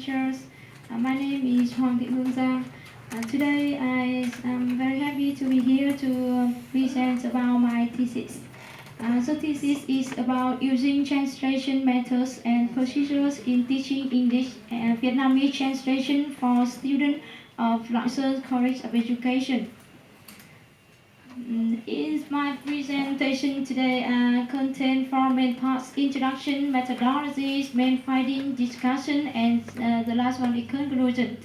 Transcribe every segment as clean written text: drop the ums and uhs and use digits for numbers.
teachers. My name is Hương Giang. Today I am very happy to be here to present about my thesis. So thesis is about using translation methods and procedures in teaching English and Vietnamese translation for students of Lạng College of Education. In my presentation today, contain four main parts: introduction, methodologies, main finding, discussion, and the last one is conclusion.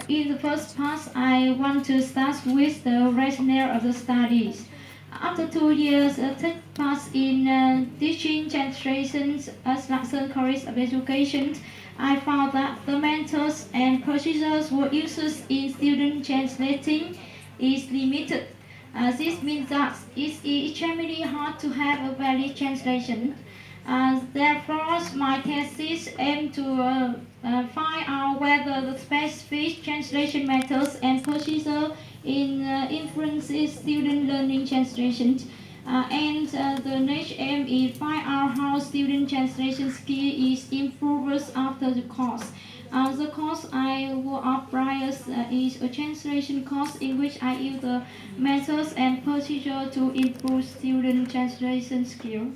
In the first part, I want to start with the rationale of the studies. After 2 years, take part in teaching translations at Lạng College of Education, I found that the methods and procedures were used in student translating is limited. This means that it's extremely hard to have a valid translation. Therefore, my thesis aimed to find out whether the specific translation methods and procedure influences student learning translation. The next aim is find out how student translation skill is improved after the course. The course I will apply is a translation course in which I use the methods and procedure to improve student translation skill.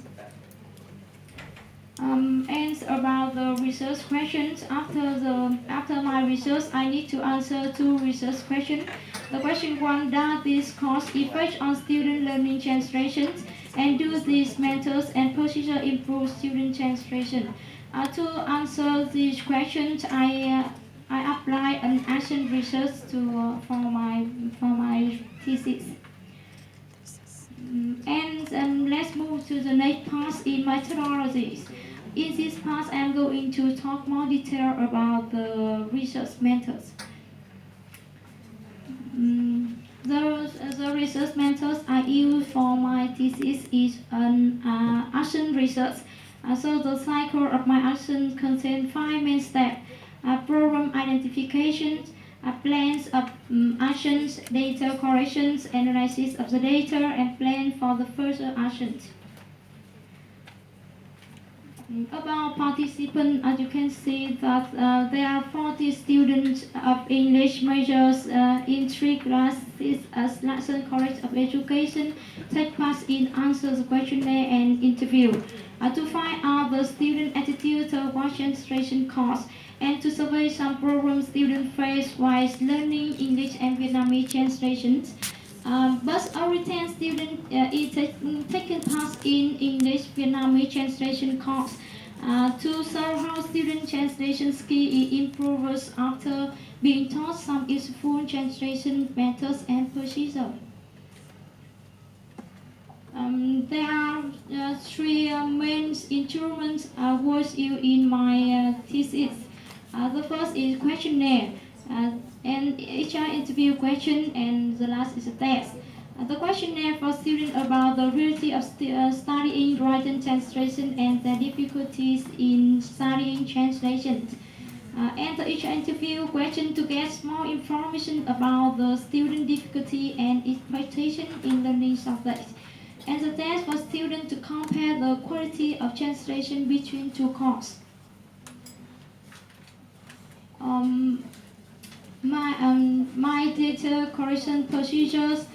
And about the research questions, after my research, I need to answer 2 research questions. The question 1: does this course affect on student learning translations, and do these methods and procedure improve student translation? To answer these questions, I apply an action research for my thesis. Let's move to the next part in methodologies. In this part, I'm going to talk more detail about the research methods. The research methods I use for my thesis is an action research. So the cycle of my action contains 5 main steps: problem identification, plans of actions, data corrections, analysis of the data, and plan for the further actions. About participants, as you can see that there are 40 students of English majors in 3 classes at Lạng College of Education take part in answer the questionnaire and interview to find out the student attitude towards translation course and to survey some problems students face while learning English and Vietnamese translations. But only 10 students taking part in English Vietnamese translation course to show how student translation skill improves after being taught some useful translation methods and procedures. There are 3 main instruments was used in my thesis. The first is questionnaire. And HR interview question, and the last is a test. The questionnaire for students about the reality of studying writing translation and the difficulties in studying translation. And the HR interview question to get more information about the student difficulty and expectation in learning subjects. And the test for students to compare the quality of translation between 2 courses. My data correction procedures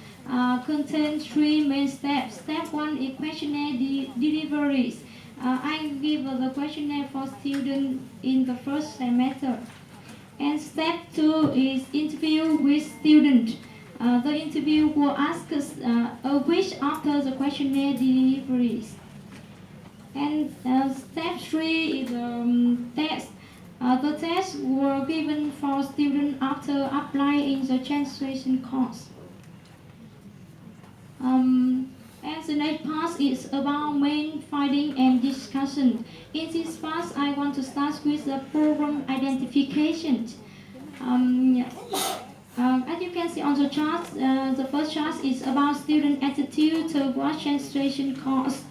contain 3 main steps. Step 1 is questionnaire deliveries. I give the questionnaire for students in the first semester. And step 2 is interview with students. The interview will ask us a wish after the questionnaire deliveries. And step 3 is test. The tests were given for students after applying the translation course. And the next part is about main finding and discussion. In this part, I want to start with the problem identification. As you can see on the chart, the first chart is about student attitude towards translation course.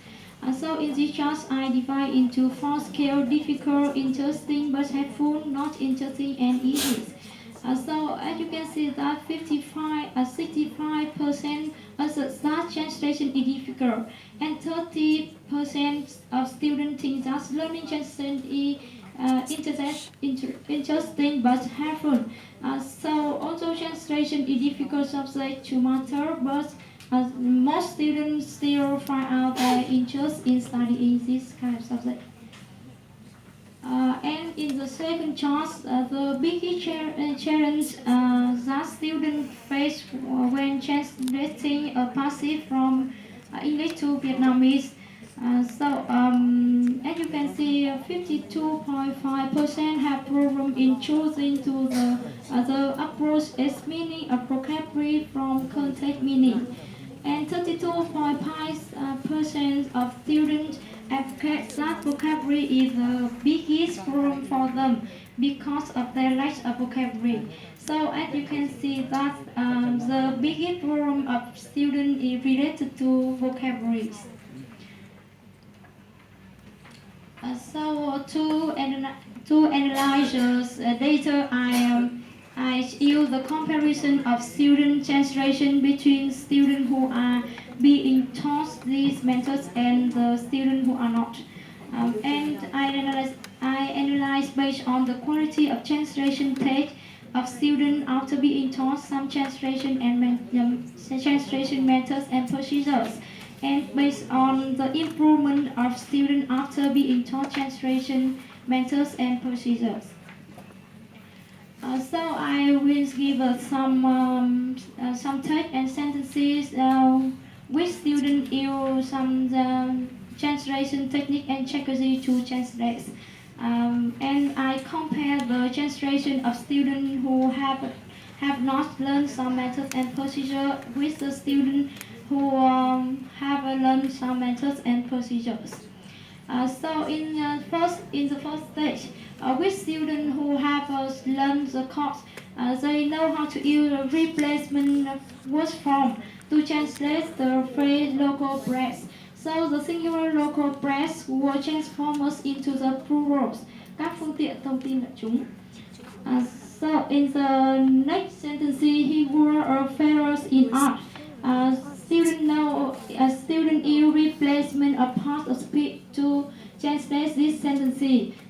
So in this chart, I divide into 4 scales: difficult, interesting, but helpful, not interesting, and easy. So as you can see that 65% of the start translation is difficult, and 30% of students think that learning translation is interesting but helpful. So although translation is difficult subject to master, but most students still find out their interest in studying this kind of subject. And in the second chart, the biggest challenge that students face when translating a passage from English to Vietnamese. As you can see, 52.5% have problem in choosing to the approach as meaning a vocabulary from context meaning, and 32.5% of students advocate that vocabulary is the biggest problem for them because of their lack of vocabulary. So as you can see that the biggest problem of students is related to vocabularies. To analyze data, I use the comparison of student translation between students who are being taught these methods and the students who are not. And I analyze based on the quality of translation text of students after being taught some translation translation methods and procedures, and based on the improvement of students after being taught translation methods and procedures. So I will give some text and sentences which students use some translation technique and strategy to translate. And I compare the translation of students who have not learned some methods and procedure with the students who have learned some methods and procedures. So in the first stage, with students who have learned the course, they know how to use a replacement word form to translate the phrase local press. So the singular local press will transform us into the plurals, các phương tiện thông tin đại chúng. So in the next sentence, he were a fellows in art. Student use replacement of part of speech to translate this sentence.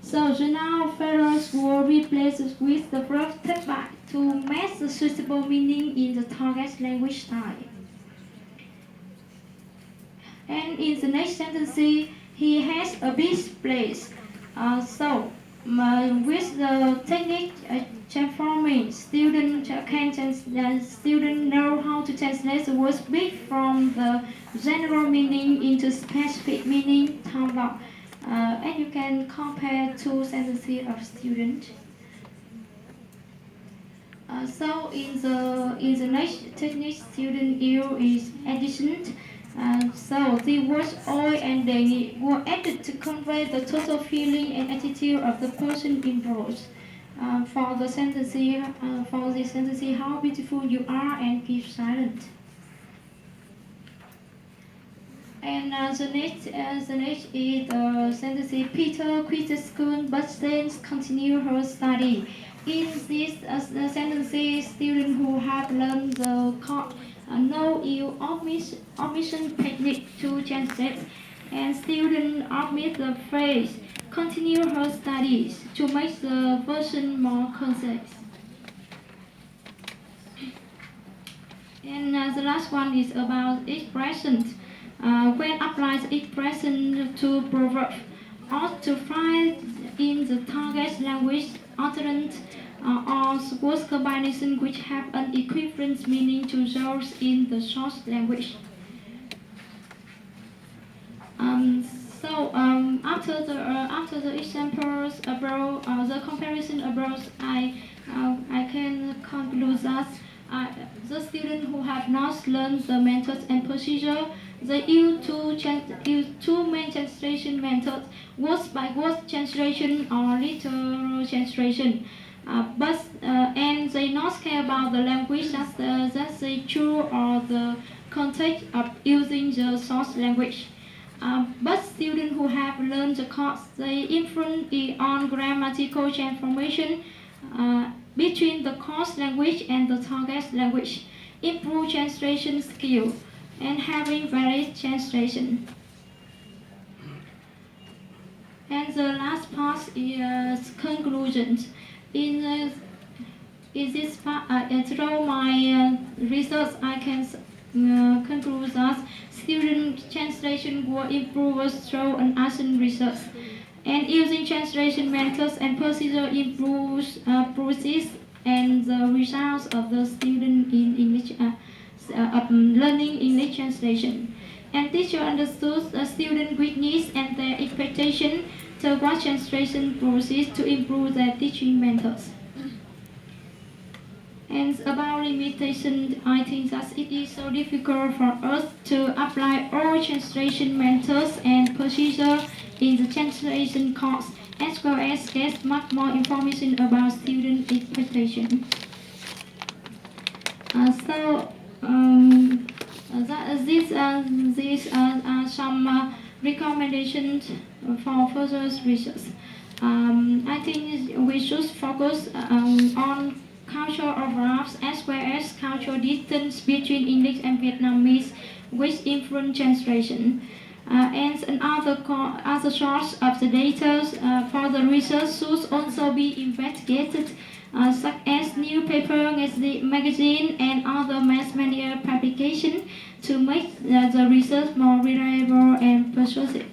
So the noun fellows were replaced with the verb take back to match the suitable meaning in the target language style. And in the next sentence, he has a big place. With the technique transforming, students know how to translate the word big from the general meaning into specific meaning. And you can compare two sentences of students. So in the next technique, student use is addition. So the words "oi" and "they" were added to convey the total feeling and attitude of the person involved. For the sentence, how beautiful you are, and keep silent. And the next is the sentence: Peter quit the school but then continue her study. In this sentence, students who have learned the course know omission technique to translate, and students omit the phrase continue her studies to make the version more concise. And the last one is about expressions. When applied expression to proverb, or to find in the target language alternate or word combination which have an equivalent meaning to those in the source language. After the examples above, the comparison above, I can conclude that the students who have not learned the methods and procedure, they use two main translation methods: word by word translation or literal translation. And they not care about the language that they choose or the context of using the source language. But students who have learned the course, they influence on grammatical transformation between the course language and the target language, improve translation skill, and having valid translation. And the last part is conclusions. In this part, through my research, I can conclude that student translation will improve through an action research. And using translation methods and procedure improves process and the results of the student in English learning English translation. And teacher understood the student weakness and their expectation toward translation process to improve their teaching methods. And about limitation, I think that it is so difficult for us to apply all translation methods and procedure in the translation course, as well as get much more information about student expectation. These are some recommendations for further research. I think we should focus on cultural overlaps as well as cultural distance between English and Vietnamese, which influence translation. And other sources of the data for the research should also be investigated, such as newspaper, magazine, and other mass media publications to make the research more reliable and persuasive.